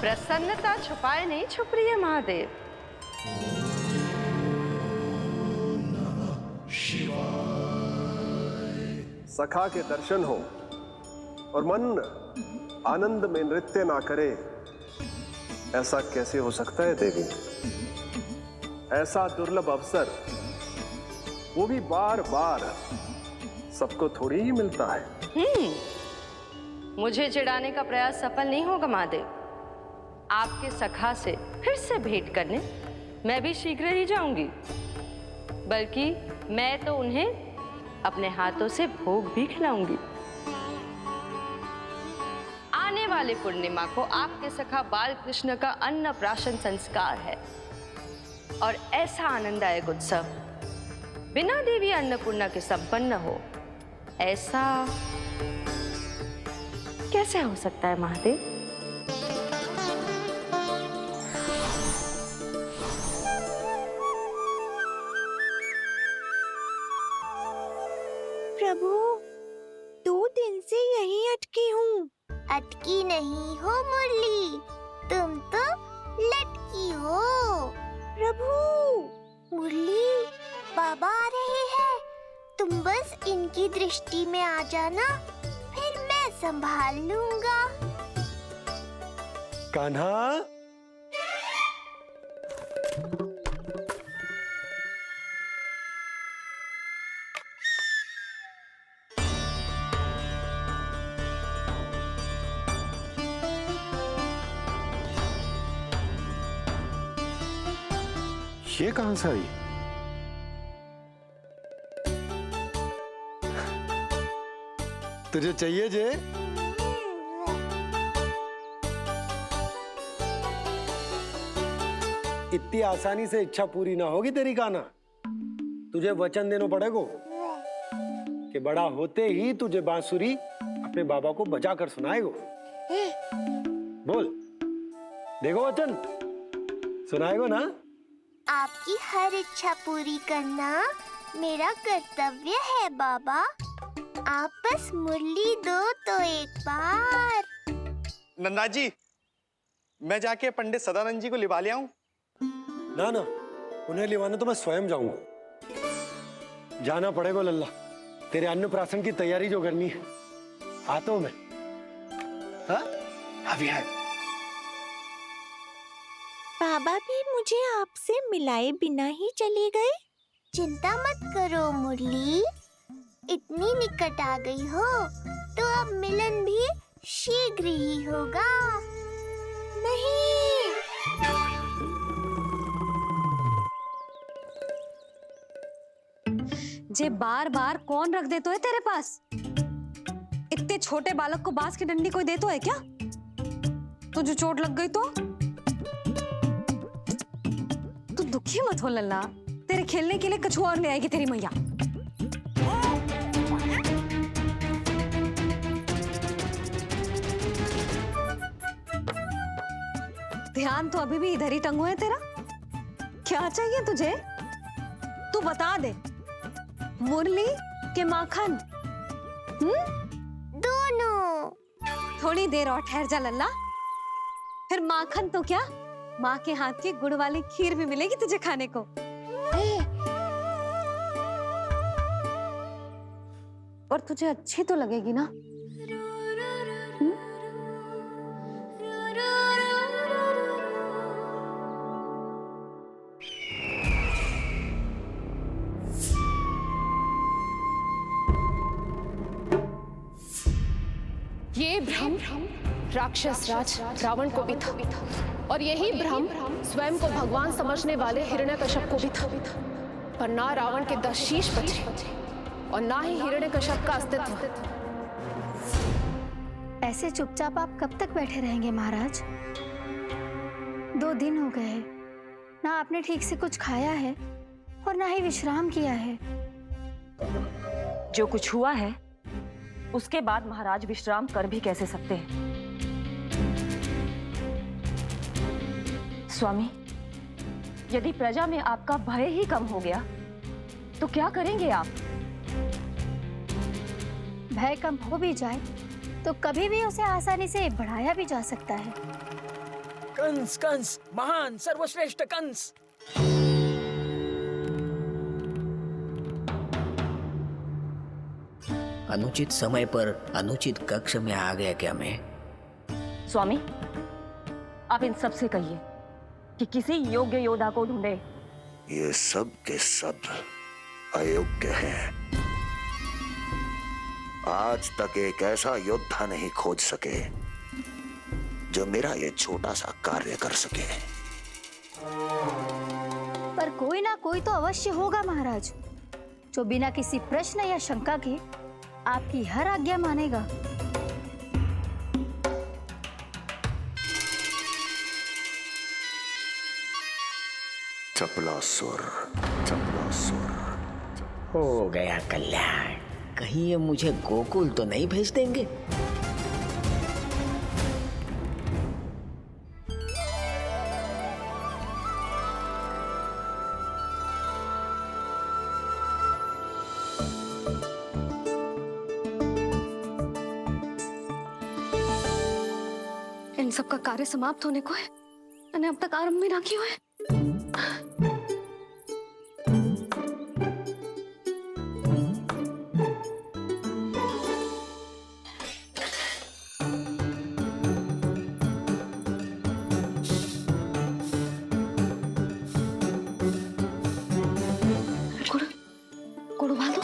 प्रसन्नता छुपाए नहीं छुप रही है महादेव। सखा के दर्शन हो और मन आनंद में नृत्य ना करे, ऐसा कैसे हो सकता है देवी? ऐसा दुर्लभ अवसर, वो भी बार बार, सबको थोड़ी ही मिलता है। मुझे चिढ़ाने का प्रयास सफल नहीं होगा महादेव। आपके सखा से फिर से भेंट करने मैं भी शीघ्र ही जाऊंगी, बल्कि मैं तो उन्हें अपने हाथों से भोग भी खिलाऊंगी। आने वाले पूर्णिमा को आपके सखा बाल कृष्ण का अन्नप्राशन संस्कार है, और ऐसा आनंददायक उत्सव बिना देवी अन्नपूर्णा के संपन्न हो, ऐसा कैसे हो सकता है महादेव? प्रभु, 2 दिन से यहीं अटकी हूँ। अटकी नहीं हो मुरली, तुम तो लटकी हो। प्रभु, मुरली, बाबा आ रहे हैं, तुम बस इनकी दृष्टि में आ जाना, फिर मैं संभाल लूंगा। कान्हा, ये कहां से आई? तुझे चाहिए जे? इतनी आसानी से इच्छा पूरी ना होगी तेरी कान्हा। तुझे वचन देना पड़ेगा कि बड़ा होते ही तुझे बांसुरी अपने बाबा को बजा कर सुनाएगा। बोल, देखो वचन सुनाएगा ना? आपकी हर इच्छा पूरी करना मेरा कर्तव्य है बाबा। आप बस मुरली दो तो एक बार। नंदा जी, मैं जाके पंडित सदानंद जी को लिवा ले आऊं? ना ना, उन्हें लिवाना तो मैं स्वयं जाऊंगा। जाना पड़ेगा लल्ला, तेरे अन्नप्राशन की तैयारी जो करनी है। आता हूं मैं। हाँ, अभी है। बाबा भी मुझे आपसे मिलाए बिना ही चले गए। चिंता मत करो मुरली, इतनी निकट आ गई हो तो अब मिलन भी शीघ्र ही होगा। नहीं, जे बार बार कौन रख देतो है तेरे पास? इतने छोटे बालक को बांस की डंडी कोई देतो है क्या? तुझे चोट लग गई तो? तू दुखी मत हो लल्ला, तेरे खेलने के लिए कछुआ और ले आएगी तेरी मैया। ध्यान तो अभी भी इधर ही टंगो है तेरा। क्या चाहिए तुझे? तू बता दे, मुरली के माखन? दोनों। थोड़ी देर और ठहर जा लल्ला, फिर माखन तो क्या, माँ के हाथ की गुड़ वाली खीर भी मिलेगी तुझे खाने को। और तुझे अच्छी तो लगेगी ना? ये भ्रम राक्षस राज रावण को भी था, और यही भ्रम स्वयं को भगवान समझने वाले हिरण्यकश्यप को भी था। पर ना रावण के 10 शीश बचे और ना ही हिरण्यकश्यप का अस्तित्व। ऐसे चुपचाप आप कब तक बैठे रहेंगे महाराज? 2 दिन हो गए, ना आपने ठीक से कुछ खाया है और ना ही विश्राम किया है। जो कुछ हुआ है उसके बाद महाराज विश्राम कर भी कैसे सकते हैं? स्वामी, यदि प्रजा में आपका भय ही कम हो गया तो क्या करेंगे आप? भय कम हो भी जाए तो कभी भी उसे आसानी से बढ़ाया भी जा सकता है। कंस कंस महान सर्वश्रेष्ठ कंस। अनुचित समय पर अनुचित कक्ष में आ गया क्या मैं? स्वामी, आप इन सब से कहिए कि किसी योग्य योद्धा को ढूंढे। ये सब के सब अयोग्य हैं। आज तक एक ऐसा योद्धा नहीं खोज सके जो मेरा ये छोटा सा कार्य कर सके। पर कोई ना कोई तो अवश्य होगा महाराज, जो बिना किसी प्रश्न या शंका के आपकी हर आज्ञा मानेगा। चपलासुर, चपलासुर। हो गया कल्याण। कहीं ये मुझे गोकुल तो नहीं भेज देंगे? इन सब का कार्य समाप्त होने को है, मैंने अब तक आरंभ भी ना किया है। गुड़ उबाल दो।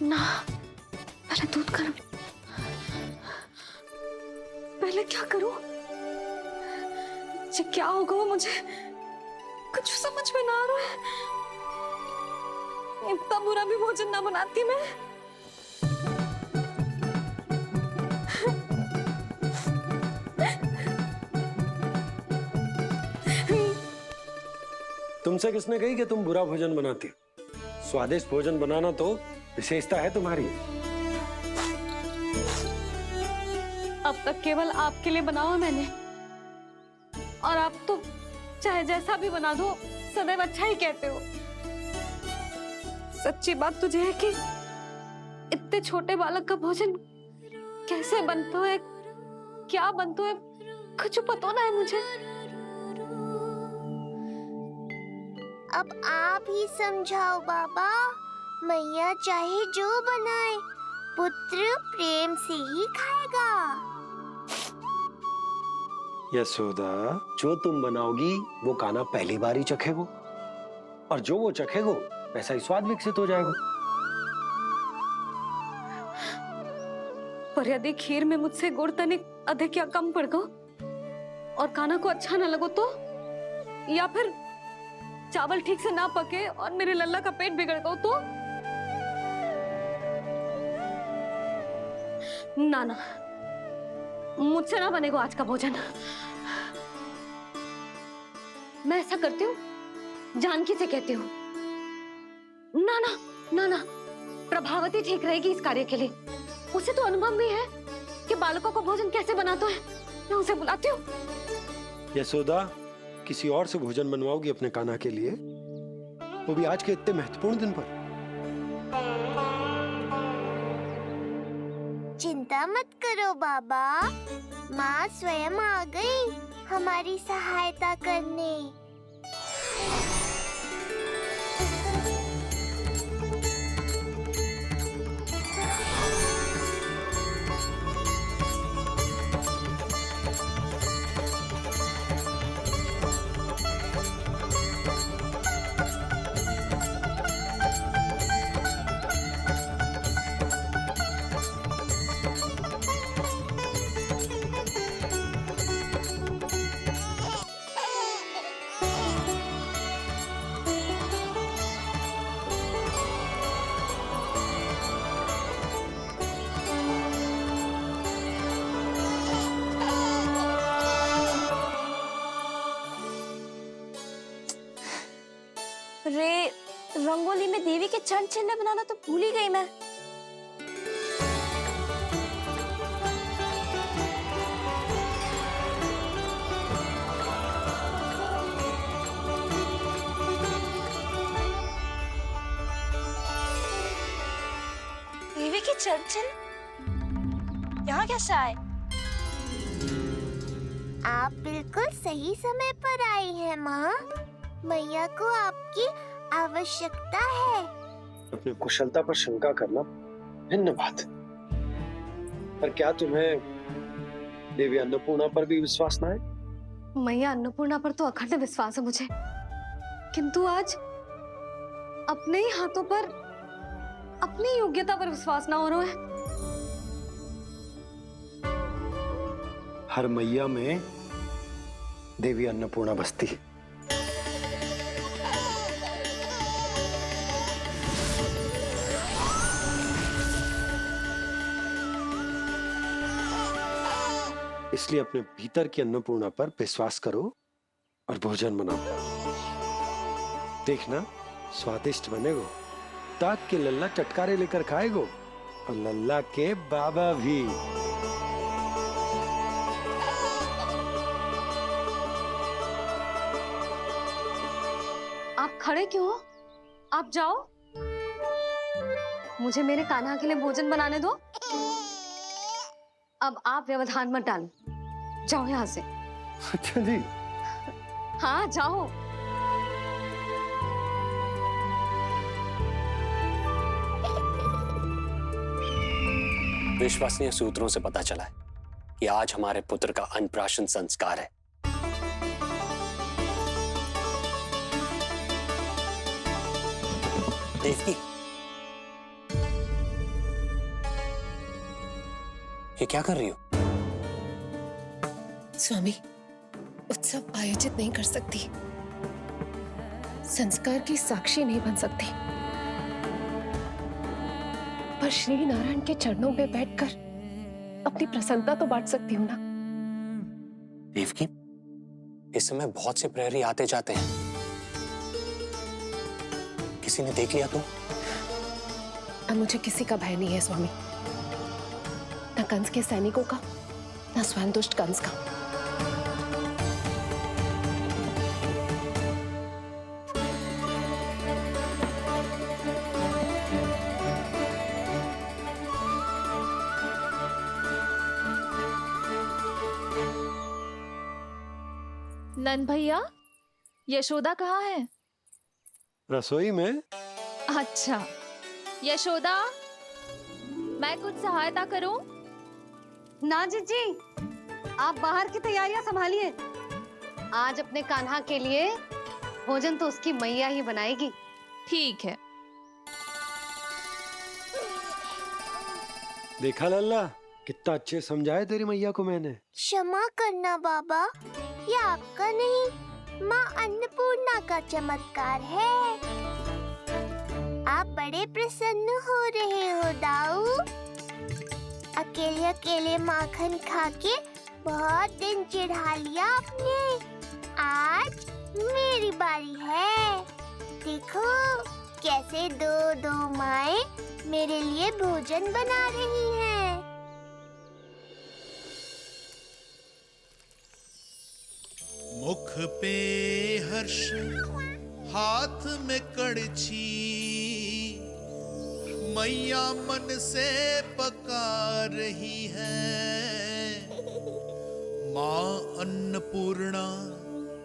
ना, पहले दूध गर्म। पहले क्या करूं? ये क्या होगा वो मुझे कुछ समझ में ना आ रहा है। इतना बुरा भी भोजन ना बनाती मैं। तुमसे किसने कही कि तुम बुरा भोजन बनाती? स्वादिष्ट भोजन बनाना तो विशेषता है तुम्हारी। अब तक केवल आपके लिए बनाओ मैंने, और आप तो चाहे जैसा भी बना दो सदैव अच्छा ही कहते हो। सच्ची बात तुझे है कि इतने छोटे बालक का भोजन कैसे बनता है, क्या बनता है, कुछ पता ना है मुझे। अब आप ही समझाओ बाबा। मैया चाहे जो बनाए, पुत्र प्रेम से ही खाएगा। यशोदा, जो तुम बनाओगी वो कान्हा पहली बार ही चखेगो, और जो वो चखेगो वैसा ही स्वाद विकसित हो जाएगा। पर यदि खीर में मुझसे गुड़ तनिक अधिक या कम पड़ गो और कान्हा को अच्छा न लगो तो, या फिर चावल ठीक से ना पके और मेरे लल्ला का पेट बिगड़ गो तो? ना ना, मुझसे ना बनेगा आज का भोजन। मैं ऐसा करती हूँ, जानकी से कहती हूँ। ना ना ना ना, प्रभावती ठीक रहेगी इस कार्य के लिए। उसे तो अनुभव भी है कि बालकों को भोजन कैसे बनाता है। मैं उसे बुलाती हूँ। यशोदा, किसी और से भोजन बनवाओगी अपने कान्हा के लिए, वो भी आज के इतने महत्वपूर्ण दिन पर? चिंता मत करो बाबा, माँ स्वयं आ गई हमारी सहायता करने। रे, रंगोली में देवी के चरण चिन्ह बनाना तो भूल ही गई मैं। चंचल यहाँ कैसे आए? आप बिल्कुल सही समय पर आई हैं माँ। मैया को आपकी आवश्यकता है। अपनी कुशलता पर शंका करना भिन्न बात है, पर क्या तुम्हें देवी अन्नपूर्णा पर भी विश्वास ना है? मैया अन्नपूर्णा पर तो अखंड विश्वास है मुझे, किंतु आज अपने ही हाथों पर अपनी योग्यता पर विश्वास ना हो रहा है। हर मैया में देवी अन्नपूर्णा बसती है। इसलिए अपने भीतर की अन्नपूर्णा पर विश्वास करो और भोजन बनाओ। देखना स्वादिष्ट बनेगो, ताक के लल्ला चटकारे लेकर खाएगो और लल्ला के बाबा भी। आप खड़े क्यों हो? आप जाओ, मुझे मेरे कान्हा के लिए भोजन बनाने दो। अब आप व्यवधान मत डालो, जाओ यहाँ से। अच्छा जी। हाँ जाओ। विश्वसनीय सूत्रों से पता चला है कि आज हमारे पुत्र का अन्नप्राशन संस्कार है। देवकी, ये क्या कर रही हो? स्वामी, उत्सव आयोजित नहीं कर सकती, संस्कार की साक्षी नहीं बन सकती, पर श्री नारायण के चरणों में बैठकर अपनी प्रसन्नता तो बांट सकती हूँ ना। देवकी, इस समय बहुत से प्रहरी आते जाते हैं, किसी ने देख लिया तो? अब मुझे किसी का भय नहीं है स्वामी, न कंस के सैनिकों का, न स्वयं दुष्ट कंस का। नंद भैया, यशोदा कहाँ है? रसोई में। अच्छा, यशोदा, मैं कुछ सहायता करूं? ना जीजी, आप बाहर की तैयारियां संभालिए। आज अपने कान्हा के लिए भोजन तो उसकी मैया ही बनाएगी। ठीक है। देखा लल्ला, कितना अच्छे समझाया तेरी मैया को मैंने। क्षमा करना बाबा, ये आपका नहीं, माँ अन्नपूर्णा का चमत्कार है। आप बड़े प्रसन्न हो रहे हो दाऊ। अकेले अकेले माखन खा के बहुत दिन चिढ़ा लिया आपने। आज मेरी बारी है। देखो कैसे दो दो माएं मेरे लिए भोजन बना रही हैं। मुख पे हर्ष, हाथ में कड़छी, मैया मन से पका रही है। माँ अन्नपूर्णा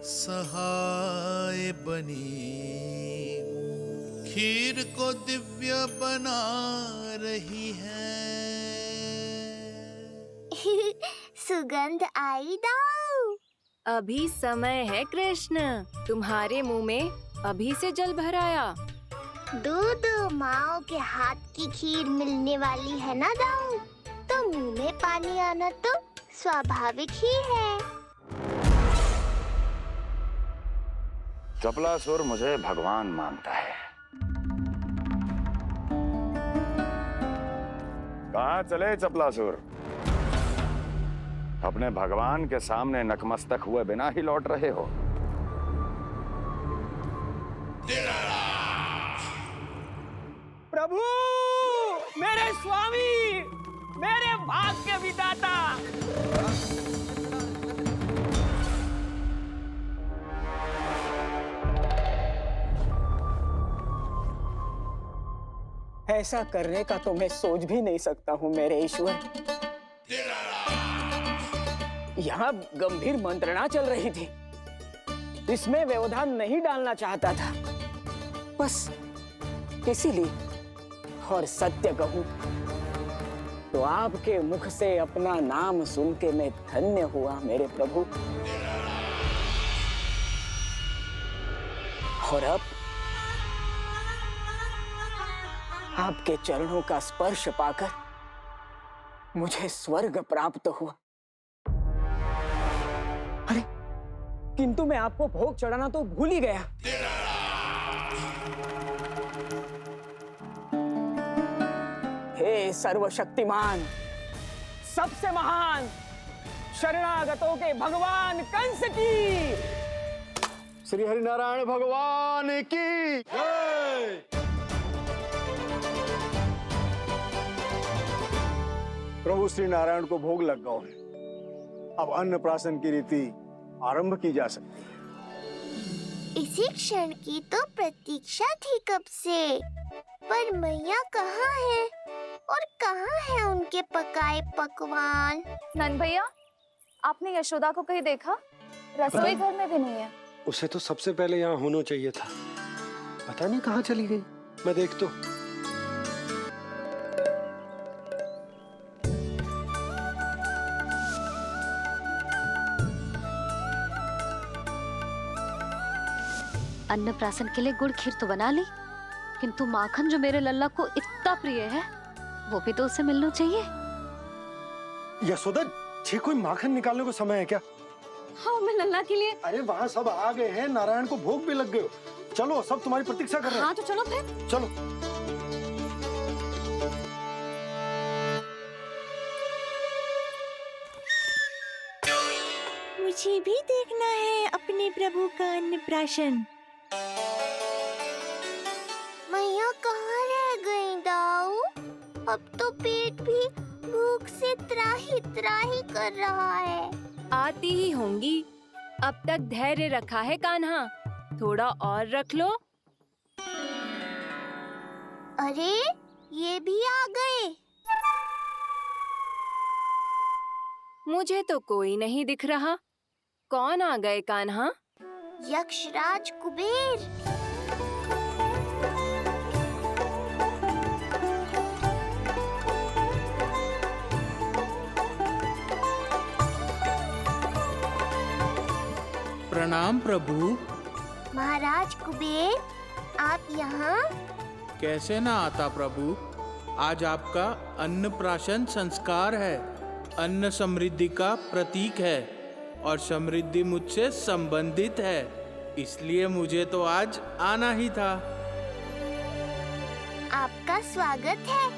सहाय बनी, खीर को दिव्य बना रही है। सुगंध आई दाऊ। अभी समय है कृष्ण, तुम्हारे मुंह में अभी से जल भर आया। दो माओ के हाथ की खीर मिलने वाली है ना दाऊ, तो मुंह में पानी आना तो स्वाभाविक ही है। चपलासुर मुझे भगवान मानता है। कहाँ चले चपलासुर? अपने भगवान के सामने नतमस्तक हुए बिना ही लौट रहे हो। प्रभु, मेरे स्वामी, मेरे भाग्य विधाता। ऐसा करने का तो मैं सोच भी नहीं सकता हूँ मेरे ईश्वर। यहाँ गंभीर मंत्रणा चल रही थी, इसमें व्यवधान नहीं डालना चाहता था, बस इसीलिए। और सत्य कहूं तो आपके मुख से अपना नाम सुन के मैं धन्य हुआ मेरे प्रभु। और अब आपके चरणों का स्पर्श पाकर मुझे स्वर्ग प्राप्त हुआ। अरे किंतु मैं आपको भोग चढ़ाना तो भूल ही गया। हे सर्वशक्तिमान, सबसे महान, शरणागतों के भगवान कंस की, श्री हरिनारायण भगवान की जय। प्रभु श्री नारायण को भोग लग गया है, अब अन्नप्राशन की रीति आरंभ की जा सकती है। इसी क्षण की तो प्रतीक्षा थी कब से, पर मैया कहाँ है और कहाँ है उनके पकाए पकवान? नन भैया, आपने यशोदा को कहीं देखा? रसोई घर में भी नहीं है। उसे तो सबसे पहले यहाँ होना चाहिए था, पता नहीं कहाँ चली गई। मैं देख तो। अन्नप्राशन के लिए गुड़ खीर तो बना ली, किंतु माखन जो मेरे लल्ला को इतना प्रिय है, वो भी तो उसे मिलना चाहिए। यशोदा जी, कोई माखन निकालने को समय है क्या? हाँ, मैं लल्ला के लिए। अरे वहाँ सब आ गए हैं, नारायण को भोग भी लग गए हो। चलो, सब तुम्हारी प्रतीक्षा कर रहे हैं। हाँ तो चलो फिर। चलो। मुझे भी देखना है अपने प्रभु का अन्नप्राशन। मैया कहाँ रह गई दाऊ? अब तो पेट भी भूख से त्राही त्राही कर रहा है। आती ही होंगी। अब तक धैर्य रखा है कान्हा, थोड़ा और रख लो। अरे ये भी आ गए। मुझे तो कोई नहीं दिख रहा। कौन आ गए कान्हा? यक्षराज कुबेर। प्रणाम प्रभु। महाराज कुबेर, आप यहाँ? कैसे ना आता प्रभु, आज आपका अन्नप्राशन संस्कार है। अन्न समृद्धि का प्रतीक है और समृद्धि मुझसे संबंधित है, इसलिए मुझे तो आज आना ही था। आपका स्वागत है,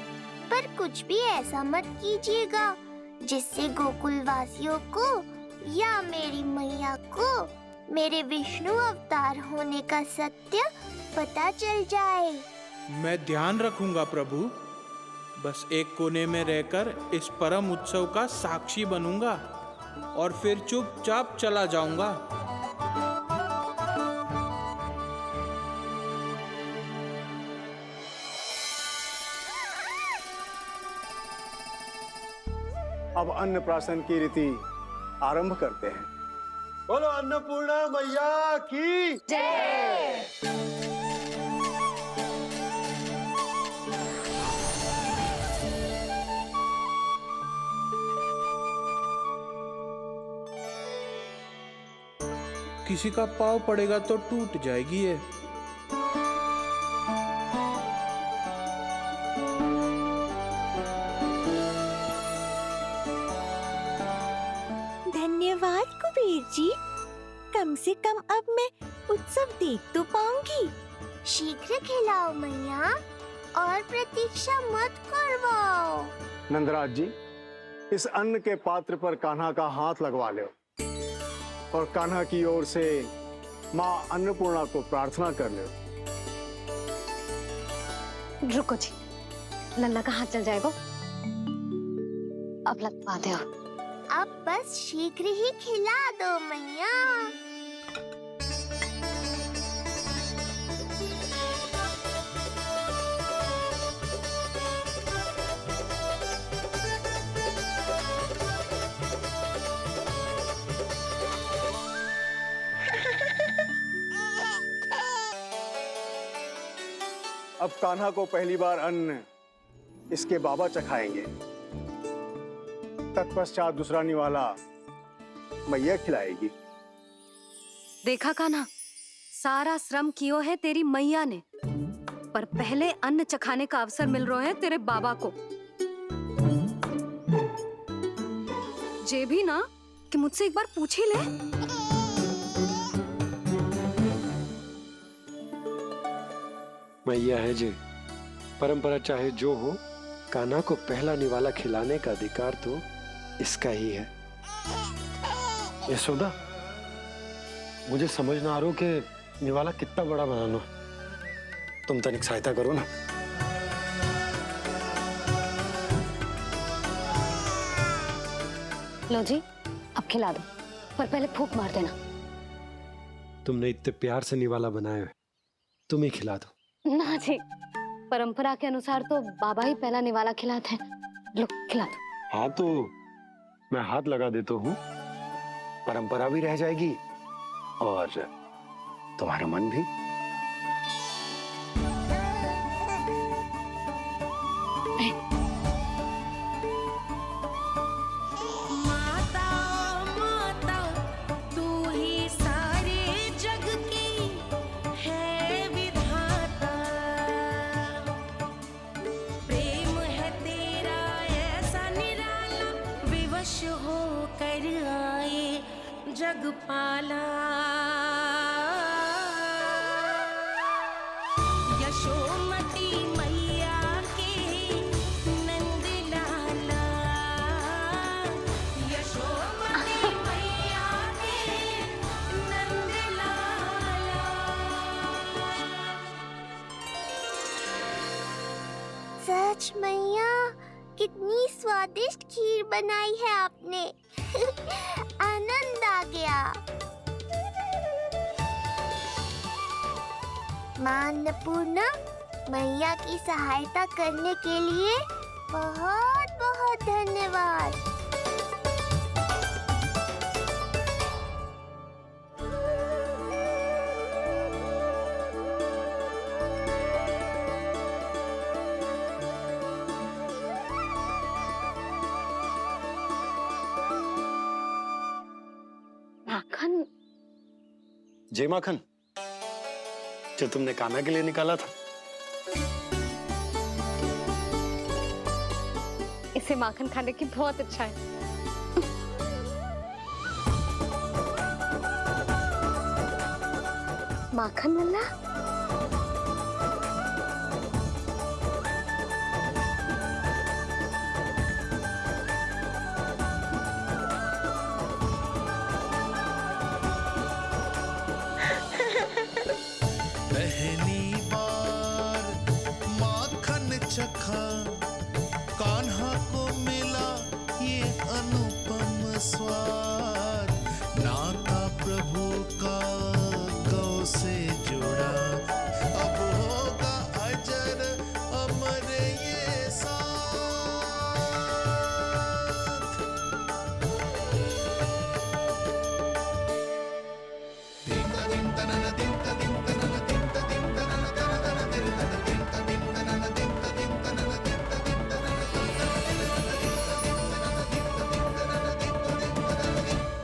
पर कुछ भी ऐसा मत कीजिएगा जिससे गोकुल वासियों को या मेरी मैया को मेरे विष्णु अवतार होने का सत्य पता चल जाए। मैं ध्यान रखूंगा प्रभु। बस एक कोने में रहकर इस परम उत्सव का साक्षी बनूंगा और फिर चुपचाप चला जाऊंगा। अब अन्नप्राशन की रीति आरंभ करते हैं। बोलो अन्नपूर्णा मैया की जय। किसी का पाँव पड़ेगा तो टूट जाएगी ये। धन्यवाद कुबेर जी, कम से कम अब मैं उत्सव देख तो पाऊंगी। शीघ्र खिलाओ मैया और प्रतीक्षा मत करवाओ। नंदराज जी, इस अन्न के पात्र पर कान्हा का हाथ लगवा लो और कान्हा की ओर से माँ अन्नपूर्णा को प्रार्थना कर लो। रुको जी, लल्ला का हाथ चल जाएगा, अब लगवा दो। अब बस शीघ्र ही खिला दो मैया। अब कान्हा को पहली बार अन्न इसके बाबा चखाएंगे। तत्पश्चात दूसरा निवाला मैया खिलाएगी। देखा कान्हा, सारा श्रम कियो है तेरी मैया ने, पर पहले अन्न चखाने का अवसर मिल रहा है तेरे बाबा को। जे भी ना कि मुझसे एक बार पूछ ही ले। मैया है जे, परंपरा चाहे जो हो, कान्हा को पहला निवाला खिलाने का अधिकार तो इसका ही है। यशोदा, मुझे समझ ना आ रहा कि निवाला कितना बड़ा बनाना। तुम तनिक सहायता करो ना। लो जी, अब खिला दो, पर पहले फूंक मार देना। तुमने इतने प्यार से निवाला बनाया है, तुम ही खिला दो। ना जी, परंपरा के अनुसार तो बाबा ही पहला निवाला खिलाते हैं। लो खिला दो। हाँ तो मैं हाथ लगा देता हूँ, परंपरा भी रह जाएगी और तुम्हारा मन भी। जगपाला यशोमती मैया के नंद लाला, यशोमती मैया के नंद लाला। सच मैया, कितनी स्वादिष्ट खीर बनाई है आपने। आनंद आ गया। मां अन्नपूर्णा, मैया की सहायता करने के लिए बहुत बहुत धन्यवाद। माखन? जय माखन, जो तुमने कान्हा के लिए निकाला था। इसे माखन खाने की बहुत अच्छा है। माखन वाला? पहली बार माखन चखा, कान्हा को मिला ये अनुपम स्वाद। नाता प्रभु का गौ से जुड़ा, अब होगा अजर अमर ये साथ।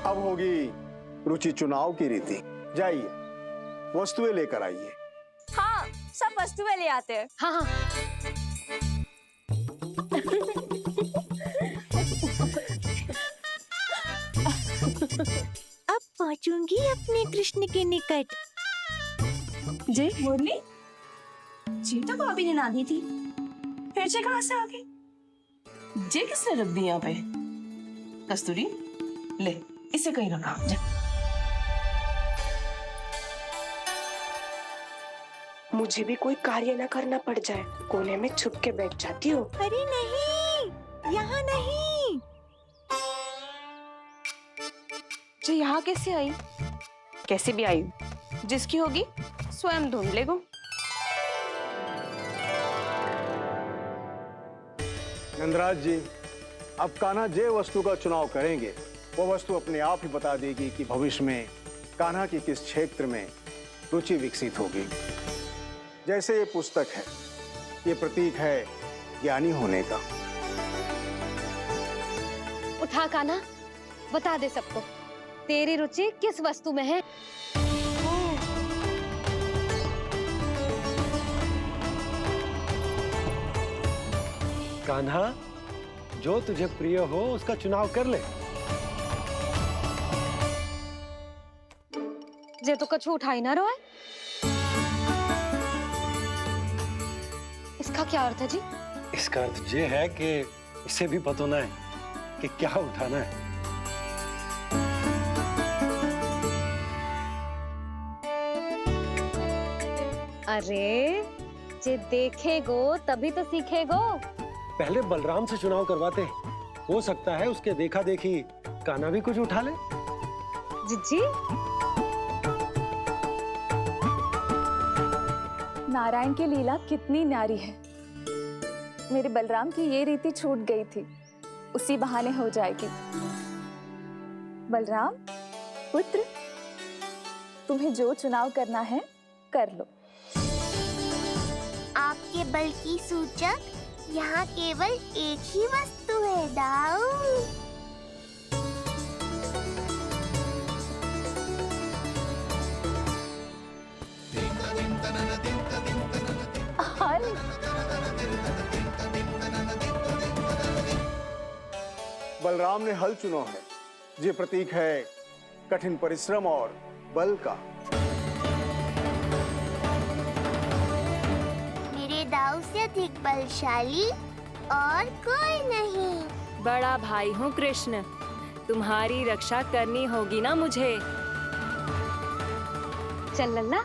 अब होगी रुचि चुनाव की रीति। जाइए, वस्तुएं लेकर आइए। हाँ, सब वस्तुएं ले आते हैं। हाँ हाँ। अब पहुंचूंगी अपने कृष्ण के निकट। जय मुरली, जी तो भाभी ने ना दी थी, फिर से कहाँ से आ गई? जे किसने रख दी यहाँ पे? कस्तूरी, ले इसे कहीं रखा जा। मुझे भी कोई कार्य न करना पड़ जाए, कोने में छुप के बैठ जाती हूँ। अरे नहीं, यहाँ नहीं। जे यहाँ कैसे आई? कैसे भी आई, जिसकी होगी स्वयं ढूंढ लेगो। नंदराज जी, अब कान्हा जे वस्तु का चुनाव करेंगे, वो वस्तु अपने आप ही बता देगी कि भविष्य में कान्हा की किस क्षेत्र में रुचि विकसित होगी। जैसे ये पुस्तक है, ये प्रतीक है ज्ञानी होने का। उठा कान्हा, बता दे सबको तेरी रुचि किस वस्तु में है। कान्हा, जो तुझे प्रिय हो उसका चुनाव कर ले। जे तो कछु उठाई ना रहा है। इसका क्या अर्थ है जी? इसका अर्थ ये है कि इसे भी पता ना है कि क्या उठाना है। अरे जे देखेगो तभी तो सीखेगो। पहले बलराम से चुनाव करवाते हैं, हो सकता है उसके देखा देखी कान्हा भी कुछ उठा ले। जिज्जी, नारायण की लीला कितनी न्यारी है। मेरे बलराम की ये रीति छूट गई थी, उसी बहाने हो जाएगी। बलराम पुत्र, तुम्हें जो चुनाव करना है कर लो। आपके बल की सूचक यहाँ केवल एक ही वस्तु है दाऊ। बलराम ने हल चुना है, ये प्रतीक है कठिन परिश्रम और बल का। मेरे दाऊ से अधिक बलशाली और कोई नहीं। बड़ा भाई हूँ कृष्ण, तुम्हारी रक्षा करनी होगी ना मुझे। चल लल्ला,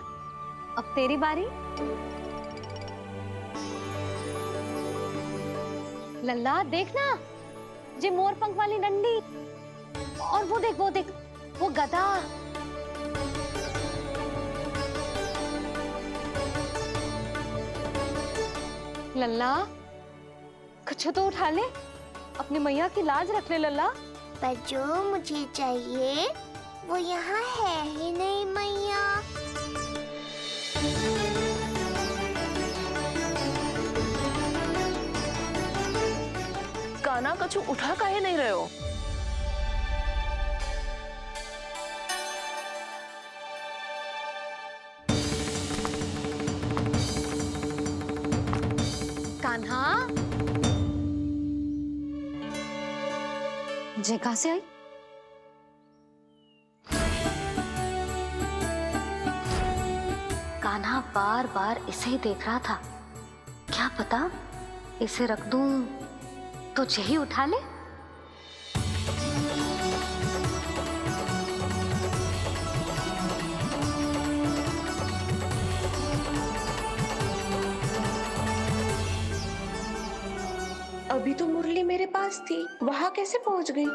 अब तेरी बारी। लल्ला देखना, जे मोर पंख वाली डंडी, और वो देख वो गदा। लल्ला कुछ तो उठा ले, अपनी मैया की लाज रख ले लल्ला। पर जो मुझे चाहिए वो यहाँ है ही नहीं मैया। कान्हा कछु उठा काहे नहीं रहे हो? कान्हा, जे कहाँ से आई? कान्हा बार बार इसे ही देख रहा था। क्या पता इसे रख दूं तो यही उठा ले। अभी तो मुरली मेरे पास थी, वहां कैसे पहुंच गई?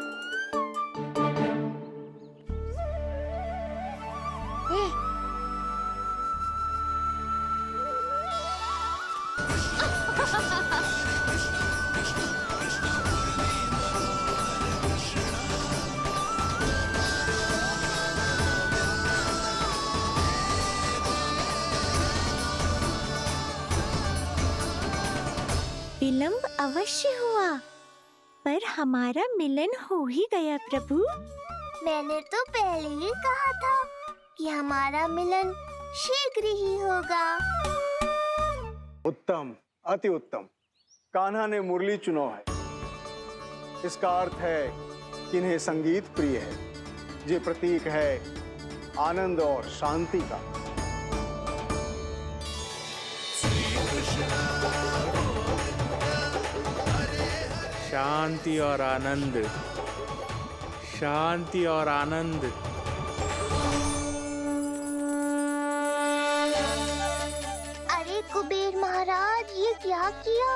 विलंब अवश्य हुआ, पर हमारा मिलन हो ही गया प्रभु। मैंने तो पहले ही कहा था कि हमारा मिलन शीघ्र ही होगा। उत्तम, अति उत्तम। कान्हा ने मुरली चुना है, इसका अर्थ है कि इन्हें संगीत प्रिय है। ये प्रतीक है आनंद और शांति का। शांति और आनंद, शांति और आनंद। अरे कुबेर महाराज, ये क्या किया?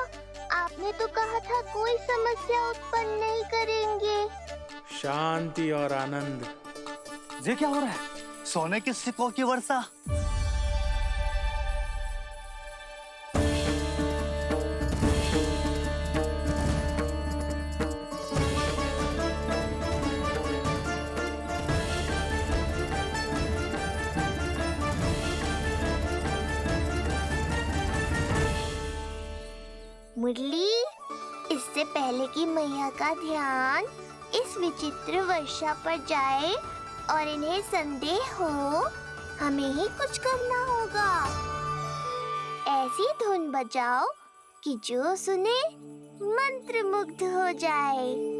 आपने तो कहा था कोई समस्या उत्पन्न नहीं करेंगे। शांति और आनंद। ये क्या हो रहा है? सोने के सिक्कों की वर्षा। इससे पहले कि मैया का ध्यान इस विचित्र वर्षा पर जाए और इन्हें संदेह हो, हमें ही कुछ करना होगा। ऐसी धुन बजाओ कि जो सुने मंत्रमुग्ध हो जाए।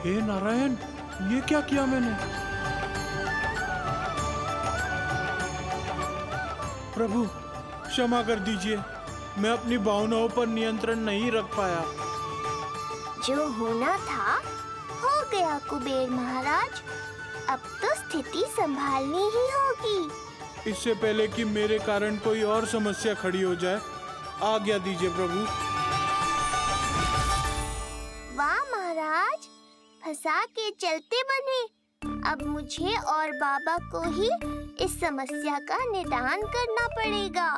हे नारायण, ये क्या किया मैंने? प्रभु क्षमा कर दीजिए, मैं अपनी भावनाओं पर नियंत्रण नहीं रख पाया। जो होना था हो गया कुबेर महाराज। अब तो स्थिति संभालनी ही होगी। इससे पहले कि मेरे कारण कोई और समस्या खड़ी हो जाए, आज्ञा दीजिए प्रभु। वाह महाराज, फंसा के चलते बने। अब मुझे और बाबा को ही इस समस्या का निदान करना पड़ेगा।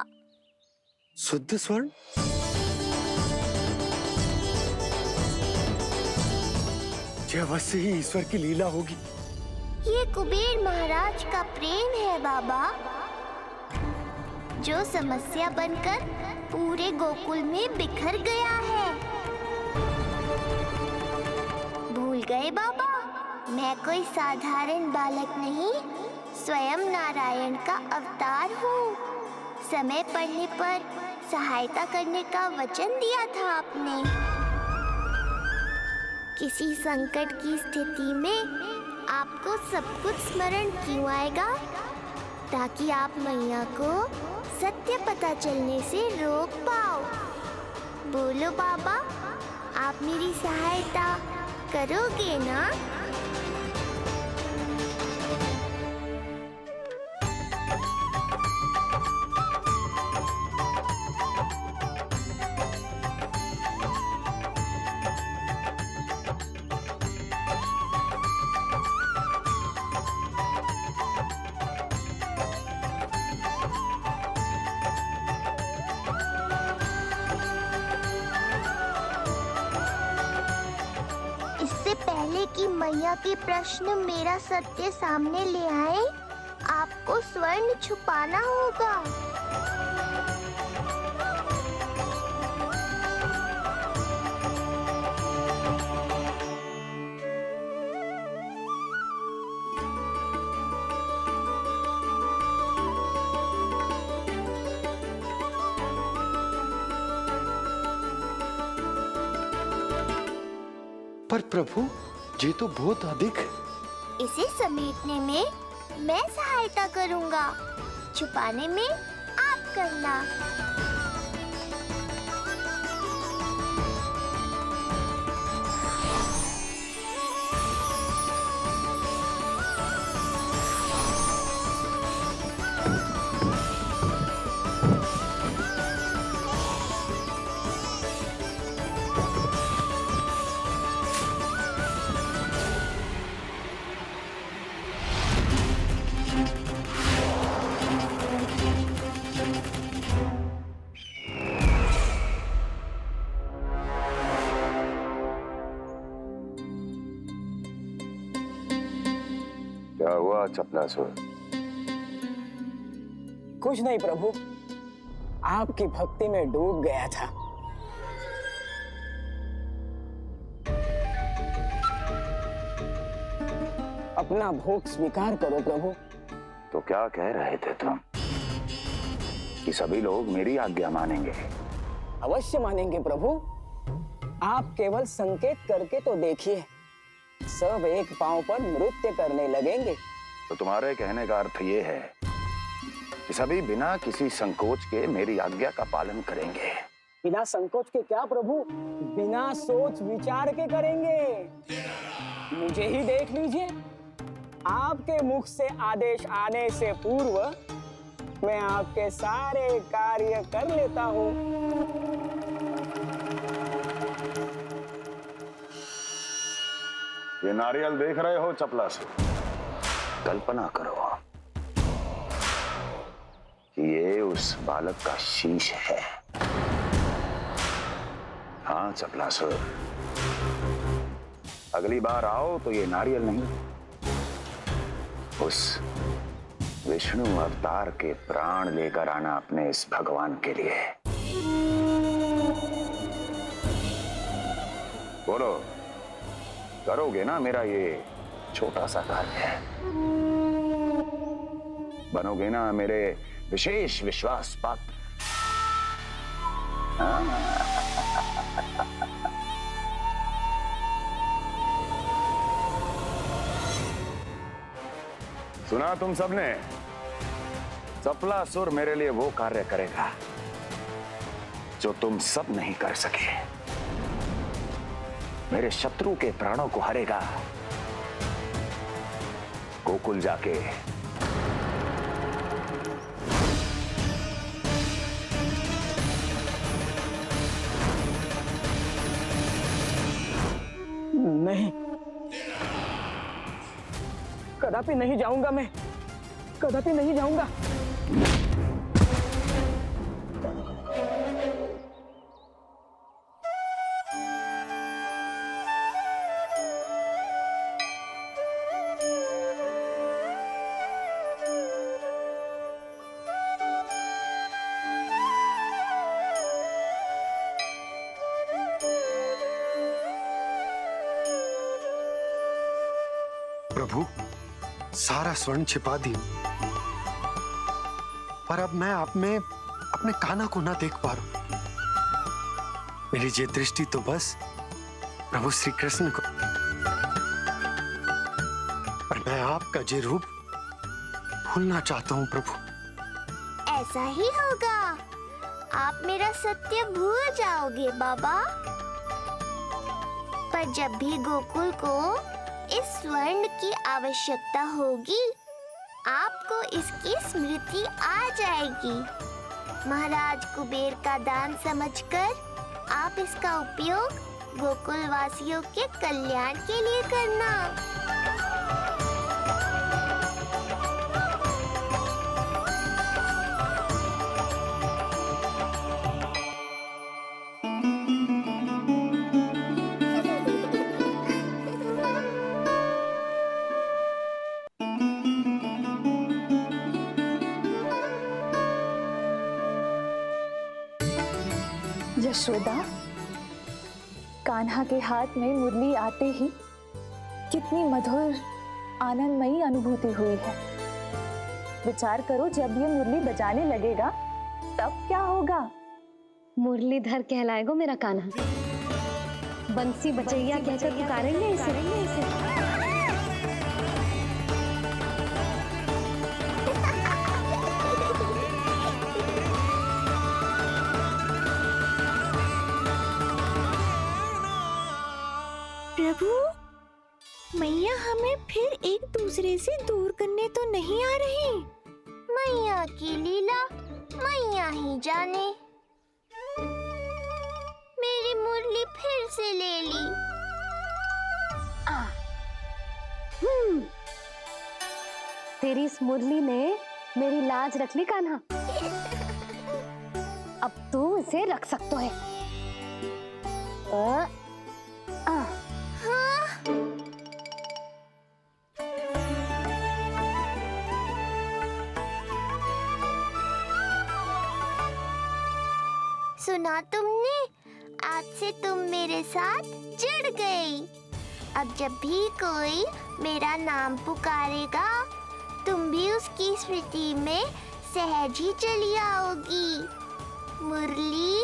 शुद्ध स्वर्ण? यह अवश्य ही ईश्वर की लीला होगी। ये कुबेर महाराज का प्रेम है बाबा, जो समस्या बनकर पूरे गोकुल में बिखर गया है। भूल गए बाबा, मैं कोई साधारण बालक नहीं, स्वयं नारायण का अवतार हूँ। समय पड़ने पर सहायता करने का वचन दिया था आपने। किसी संकट की स्थिति में आपको सब कुछ स्मरण क्यों आएगा? ताकि आप मैया को सत्य पता चलने से रोक पाओ। बोलो बाबा, आप मेरी सहायता करोगे ना? इससे पहले कि मैया के प्रश्न मेरा सत्य सामने ले आए, आपको स्वर्ण छुपाना होगा। पर प्रभु, ये तो बहुत अधिक। इसे समेटने में मैं सहायता करूंगा, छुपाने में आप करना। क्या हुआ चपलासुर? कुछ नहीं प्रभु, आपकी भक्ति में डूब गया था। अपना भोग स्वीकार करो प्रभु। तो क्या कह रहे थे तुम कि सभी लोग मेरी आज्ञा मानेंगे? अवश्य मानेंगे प्रभु। आप केवल संकेत करके तो देखिए, सब एक पांव पर नृत्य करने लगेंगे। तो तुम्हारे कहने का अर्थ ये है कि सभी बिना किसी संकोच के मेरी आज्ञा का पालन करेंगे? बिना संकोच के क्या प्रभु, बिना सोच विचार के करेंगे। मुझे ही देख लीजिए, आपके मुख से आदेश आने से पूर्व मैं आपके सारे कार्य कर लेता हूँ। ये नारियल देख रहे हो चपला से? कल्पना करो कि ये उस बालक का शीश है। हाँ चपलासुर, अगली बार आओ तो ये नारियल नहीं, उस विष्णु अवतार के प्राण लेकर आना अपने इस भगवान के लिए। बोलो, करोगे ना मेरा ये छोटा सा कार्य? बनोगे ना मेरे विशेष विश्वास पात्र? सुना तुम सबने? चपलासुर मेरे लिए वो कार्य करेगा जो तुम सब नहीं कर सके। मेरे शत्रु के प्राणों को हरेगा। गोकुल जाके नहीं, कदापि नहीं जाऊंगा मैं, कदापि नहीं जाऊंगा। प्रभु, सारा स्वर्ण छिपा दी, पर अब मैं आप में अपने कान्हा को ना देख पा रहा हूं। मेरी ये दृष्टि तो बस प्रभु श्री कृष्ण को, पर मैं आपका ये रूप भूलना चाहता हूं प्रभु। ऐसा ही होगा, आप मेरा सत्य भूल जाओगे बाबा। पर जब भी गोकुल को इस स्वर्ण की आवश्यकता होगी, आपको इसकी स्मृति आ जाएगी। महाराज कुबेर का दान समझकर आप इसका उपयोग गोकुल वासियों के कल्याण के लिए करना। यशोदा, कान्हा के हाथ में मुरली आते ही कितनी मधुर आनंदमयी अनुभूति हुई है। विचार करो, जब ये मुरली बजाने लगेगा तब क्या होगा? मुरलीधर कहलाएगा मेरा कान्हा। बंसी बजैया कहकर पुकारेंगे इसे। प्रभु, मैया हमें फिर एक दूसरे से दूर करने तो नहीं आ रही। मैया की लीला मैया ही जाने। मेरी मुरली फिर से ले ली। तेरी इस मुरली ने मेरी लाज रख ली कान्हा। अब तू इसे रख सकता है। सुना तुमने? आज से तुम मेरे साथ जुड़ गई। अब जब भी कोई मेरा नाम पुकारेगा, तुम भी उसकी स्मृति में सहज ही चली आओगी। मुरली,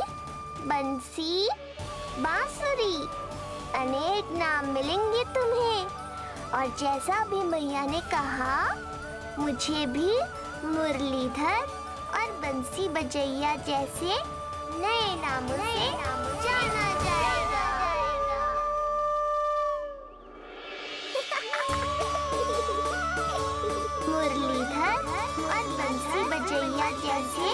बंसी, बांसुरी, अनेक नाम मिलेंगे तुम्हें। और जैसा भी मैया ने कहा, मुझे भी मुरलीधर और बंसी बजैया जैसे नए नामों से जाना जाएगा। मुरलीधर और बंसी बजैया जैसे